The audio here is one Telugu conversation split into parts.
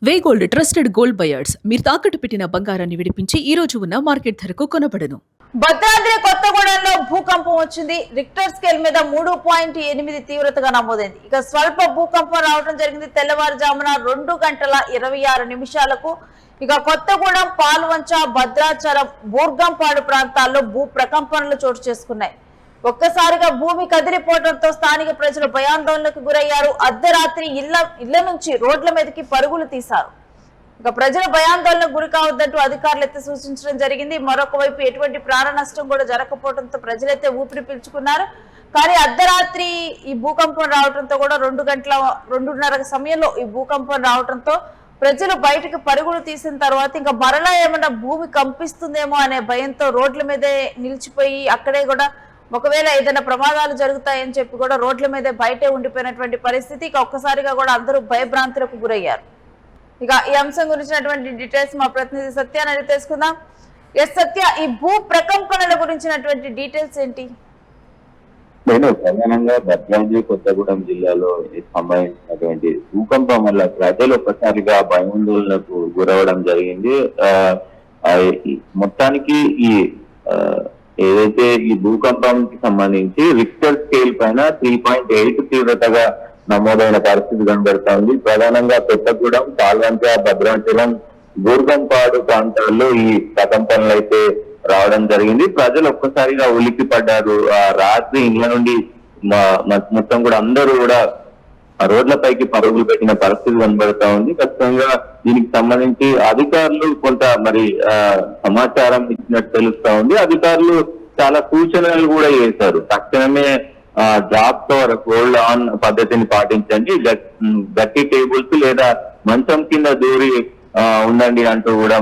వే గోల్డ్ ట్రస్టెడ్ గోల్డ్ బయర్స్ మీరు తాకట్టు పెట్టిన బంగారాన్ని విడిపించి ఈ రోజు ఉన్న మార్కెట్ ధరకు కొనబడను. భద్రాద్రి కొత్తగూడెంలో భూకంపం వచ్చింది. రిక్టర్ స్కేల్ మీద 3.8 తీవ్రతగా నమోదైంది. ఇక స్వల్ప భూకంపం రావడం జరిగింది. తెల్లవారుజామున 2:26 ఇక కొత్తగూడెం, పాల్వంచ, భద్రాచలం, బూర్గంపాడు ప్రాంతాల్లో భూ ప్రకంపనలు చోటు చేసుకున్నాయి. ఒక్కసారిగా భూమి కదిలిపోవడంతో స్థానిక ప్రజలు భయాందోళనకు గురయ్యారు. అర్ధరాత్రి ఇళ్ల నుంచి రోడ్ల మీదకి పరుగులు తీశారు. ఇక ప్రజలు భయాందోళనకు గురి కావద్దంటూ అధికారులు అయితే సూచించడం జరిగింది. మరొక వైపు ఎటువంటి ప్రాణ నష్టం కూడా జరగకపోవడంతో ప్రజలైతే ఊపిరి పీల్చుకున్నారు. కానీ అర్ధరాత్రి ఈ భూకంపం రావడంతో కూడా 2:30 సమయంలో ఈ భూకంపం రావడంతో ప్రజలు బయటకు పరుగులు తీసిన తర్వాత ఇంకా మరలా ఏమన్నా భూమి కంపిస్తుందేమో అనే భయంతో రోడ్ల మీదే నిలిచిపోయి అక్కడే కూడా ఒకవేళ ఏదైనా ప్రమాదాలు జరుగుతాయని చెప్పి కూడా రోడ్ల మీదే బయటే ఉండిపోయినటువంటి పరిస్థితి. ఇక ఒక్కసారిగా కూడా అందరూ భయభ్రాంతులకు గురయ్యారు. ఇక ఈ అంశం గురించినటువంటి డీటెయిల్స్ మా ప్రతినిధి సత్య అని తెలుసుకుందాం. ఎస్ సత్య, ఈ భూ ప్రకంపనల గురించినటువంటి డీటెయిల్స్ ఏంటి? నేను ప్రధానంగా భద్రాద్రి కొత్తగూడెం జిల్లాలో సంభవించినటువంటి భూకంపం వల్ల ప్రజలు ఒక్కసారిగా భయాందోళనకు గురవడం జరిగింది. మొత్తానికి ఈ ఏదైతే ఈ భూకంపానికి సంబంధించి రిక్టర్ స్కేల్ పైన 3.8 తీవ్రతగా నమోదైన పరిస్థితి కనబడతా ఉంది. ప్రధానంగా కొత్తగూడెం, పాల్వంచ, భద్రాచలం, బూర్గంపాడు ప్రాంతాల్లో ఈ ప్రకంపనలు అయితే రావడం జరిగింది. ప్రజలు ఒక్కసారిగా ఉలిక్కి పడ్డారు. ఆ రాత్రి ఇళ్ల నుండి మొత్తం కూడా అందరూ కూడా రోడ్లపైకి పరుగులు పెట్టిన పరిస్థితి కనబడతా ఉంది. ఖచ్చితంగా దీనికి సంబంధించి అధికారులు కొంత సమాచారం ఇచ్చినట్టు తెలుస్తా ఉంది. అధికారులు చాలా సూచనలు కూడా చేశారు. తక్షణమే జాబ్ కవర్, హోల్డ్ ఆన్ పద్ధతిని పాటించండి, గట్టి టేబుల్స్ లేదా మంచం కింద దూరి ఉండండి అంటూ కూడా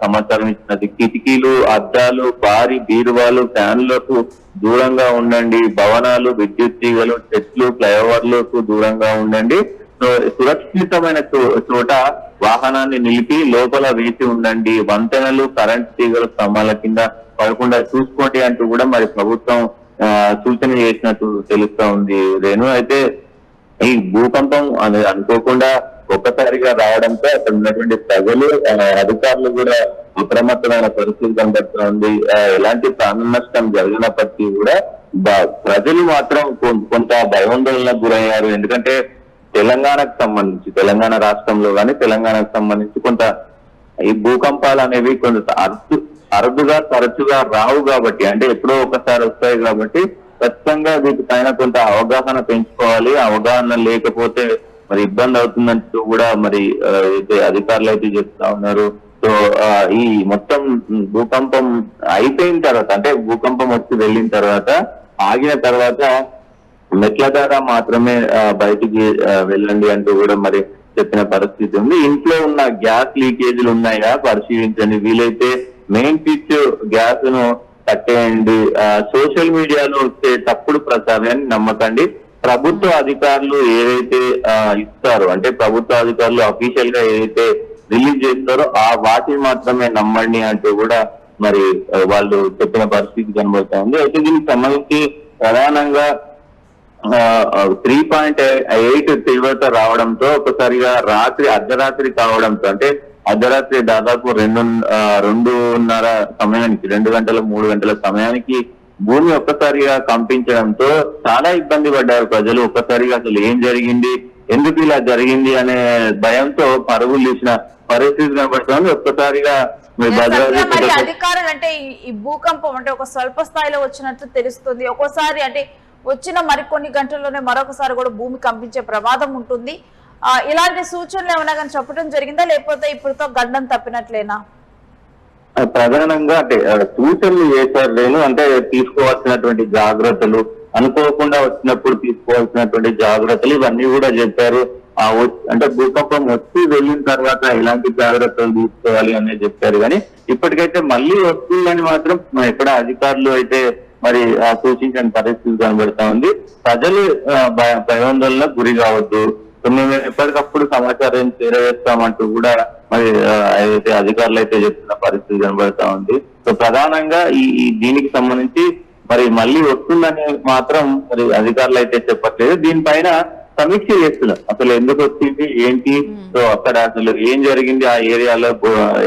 సమాచారం ఇచ్చినది. కిటికీలు, అద్దాలు, భారీ బీరువాలు, ఫ్యాన్లకు దూరంగా ఉండండి, భవనాలు, విద్యుత్ తీగలు, చెట్లు, ఫ్లైఓవర్లకు దూరంగా ఉండండి, సురక్షితమైన చోట వాహనాన్ని నిలిపి లోపల వేసి ఉండండి, వంతెనలు, కరెంట్ తీగలు స్తంభాల కింద పడకుండా చూసుకోండి అంటూ కూడా ప్రభుత్వం సూచన చేసినట్టు తెలుస్తా ఉంది. రేణు, అయితే ఈ భూకంపం అనుకోకుండా ఒక్కసారిగా రావడంతో అక్కడ ఉన్నటువంటి ప్రజలు, అధికారులు కూడా అప్రమత్తమైన పరిస్థితి కనబడుతూ ఉంది. ఎలాంటి ప్రాణ నష్టం జరిగినప్పటికీ కూడా ప్రజలు మాత్రం కొంత భయాందోళనకు గురయ్యారు. ఎందుకంటే తెలంగాణ రాష్ట్రంలో కానీ తెలంగాణకు సంబంధించి కొంత ఈ భూకంపాలు అనేవి కొంత అరుదుగా తరచుగా రావు కాబట్టి, అంటే ఎప్పుడో ఒకసారి వస్తాయి కాబట్టి ఖచ్చితంగా వీటిపైన కొంత అవగాహన పెంచుకోవాలి. అవగాహన లేకపోతే ఇబ్బంది అవుతుందంటూ కూడా అధికారులు అయితే చెప్తా ఉన్నారు. సో ఈ మొత్తం భూకంపం అయిపోయిన తర్వాత, అంటే భూకంపం వచ్చి వెళ్ళిన తర్వాత, ఆగిన తర్వాత మెట్ల ద్వారా మాత్రమే బయటికి వెళ్ళండి అంటూ కూడా చెప్పిన పరిస్థితి ఉంది. ఇంట్లో ఉన్న గ్యాస్ లీకేజీలు ఉన్నాయా పరిశీలించండి, వీలైతే మెయిన్ స్విచ్ గ్యాస్ ను కట్టేయండి, సోషల్ మీడియాలో వచ్చే తప్పుడు ప్రచారాన్ని నమ్మకండి, ప్రభుత్వ అధికారులు ఏదైతే ఇస్తారో, అంటే ప్రభుత్వ అధికారులు అఫీషియల్ గా ఏదైతే రిలీజ్ చేస్తారో వాటిని మాత్రమే నమ్మండి అంటూ కూడా వాళ్ళు చెప్పిన పరిస్థితి కనబడుతా ఉంది. అయితే దీనికి సంబంధించి ప్రధానంగా 3.8 తీవ్రత రావడంతో ఒకసారిగా అర్ధరాత్రి కావడంతో, అంటే అర్ధరాత్రి దాదాపు 2:30 సమయానికి, 2 గంటల 3 గంటల సమయానికి భూమి ఒక్కసారిగా కంపించడంతో చాలా ఇబ్బంది పడ్డారు ప్రజలు. ఒక్కసారిగా అసలు ఏం జరిగింది, ఎందుకు ఇలా జరిగింది అనే భయంతో పరుగులు తీసిన పరిస్థితి కనబడుతుంది. ఒక్కసారిగా అధికారులు అంటే ఈ భూకంపం అంటే ఒక స్వల్ప స్థాయిలో వచ్చినట్టు తెలుస్తుంది. ఒక్కోసారి అంటే వచ్చిన మరికొన్ని గంటల్లోనే మరొకసారి కూడా భూమి కంపించే ప్రమాదం ఉంటుంది. ఇలాంటి సూచనలు ఏమైనా కానీ చెప్పడం జరిగిందా, లేకపోతే ఇప్పుడుతో గండం తప్పినట్లేనా? ప్రధానంగా అంటే సూచనలు చేశారు నేను, అంటే తీసుకోవాల్సినటువంటి జాగ్రత్తలు, అనుకోకుండా వచ్చినప్పుడు తీసుకోవాల్సినటువంటి జాగ్రత్తలు ఇవన్నీ కూడా చెప్పారు. అంటే భూకంపం వచ్చి వెళ్ళిన తర్వాత ఎలాంటి జాగ్రత్తలు తీసుకోవాలి అనేది చెప్పారు. కానీ ఇప్పటికైతే మళ్ళీ వస్తుందని మాత్రం ఎక్కడ అధికారులు అయితే సూచించిన పరిస్థితి కనబడతా ఉంది. ప్రజలు భయాందోళనకు గురి కావద్దు, మేము ఎప్పటికప్పుడు సమాచారం చేరవేస్తామంటూ కూడా ఏదైతే అధికారులు అయితే చెప్తున్న పరిస్థితి కనబడతా ఉంది. సో ప్రధానంగా దీనికి సంబంధించి మళ్ళీ వస్తుందని మాత్రం అధికారులు అయితే చెప్పట్లేదు. దీనిపైన సమీక్ష చేస్తున్నారు. అసలు ఎందుకు వచ్చింది ఏంటి, సో అక్కడ అసలు ఏం జరిగింది ఆ ఏరియాలో,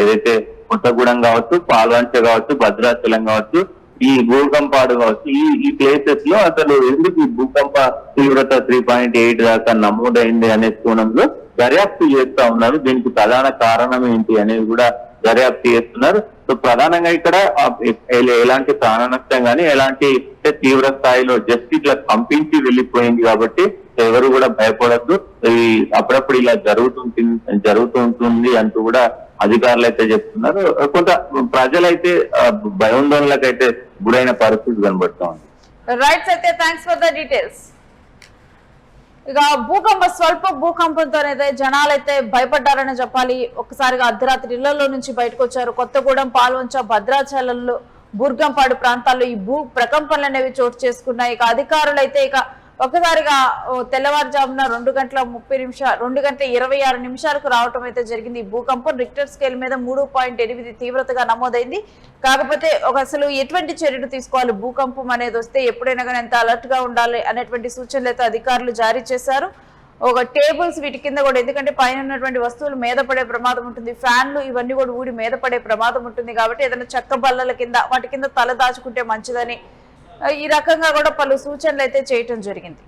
ఏదైతే కొత్తగూడెం కావచ్చు, పాల్వంచ కావచ్చు, భద్రాచలం కావచ్చు, ఈ భూకంపాడు కావచ్చు, ఈ ప్లేసెస్ లో అసలు ఎందుకు ఈ భూకంప తీవ్రత 3.8 దాకా నమోదైంది అనే కోణంలో దర్యాప్తు చేస్తా ఉన్నారు. దీనికి ప్రధాన కారణం ఏంటి అనేది కూడా దర్యాప్తు చేస్తున్నారు. సో ప్రధానంగా ఇక్కడ ఎలాంటి ప్రాణ నష్టం కానీ ఎలాంటి తీవ్ర స్థాయిలో జస్ట్ ఇట్లా కంపించి వెళ్ళిపోయింది కాబట్టి ఎవరు కూడా భయపడద్దు. ఈ అప్పుడప్పుడు ఇలా జరుగుతుంటుంది అంటూ కూడా అధికారులు అయితే చెప్తున్నారు. కొంత ప్రజలైతే భయాందోళనలకైతే గురైన పరిస్థితి కనబడుతూ ఉంది. రైట్ అయితే థ్యాంక్స్ ఫర్ ద డీటెయిల్స్. ఇక స్వల్ప భూకంపంతోనైతే జనాలైతే భయపడ్డారని చెప్పాలి. ఒక్కసారిగా అర్ధరాత్రి ఇళ్లలో నుంచి బయటకు వచ్చారు. కొత్తగూడెం, పాల్వంచ, భద్రాచలంలో, బూర్గంపాడు ప్రాంతాల్లో ఈ భూ ప్రకంపనలు అనేవి చోటు చేసుకున్నాయి. ఇక అధికారులు అయితే ఇక ఒక్కసారిగా తెల్లవారుజామున 2:26 రావటం అయితే జరిగింది. ఈ భూకంపం రిక్టర్ స్కేల్ మీద 3.8 తీవ్రతగా నమోదైంది. కాకపోతే అసలు ఎటువంటి చర్యలు తీసుకోవాలి, భూకంపం అనేది వస్తే ఎప్పుడైనా కానీ ఎంత అలర్ట్ గా ఉండాలి అనేటువంటి సూచనలు అయితే అధికారులు జారీ చేశారు. ఒక టేబుల్స్ వీటి కింద కూడా, ఎందుకంటే పైన ఉన్నటువంటి వస్తువులు మీద పడే ప్రమాదం ఉంటుంది, ఫ్యాన్లు ఇవన్నీ కూడా ఊడి మీద పడే ప్రమాదం ఉంటుంది. కాబట్టి ఏదైనా చెక్క బల్లల కింద వాటి కింద తల దాచుకుంటే మంచిదని ఈ రకంగా కూడా పలు సూచనలు అయితే చేయటం జరిగింది.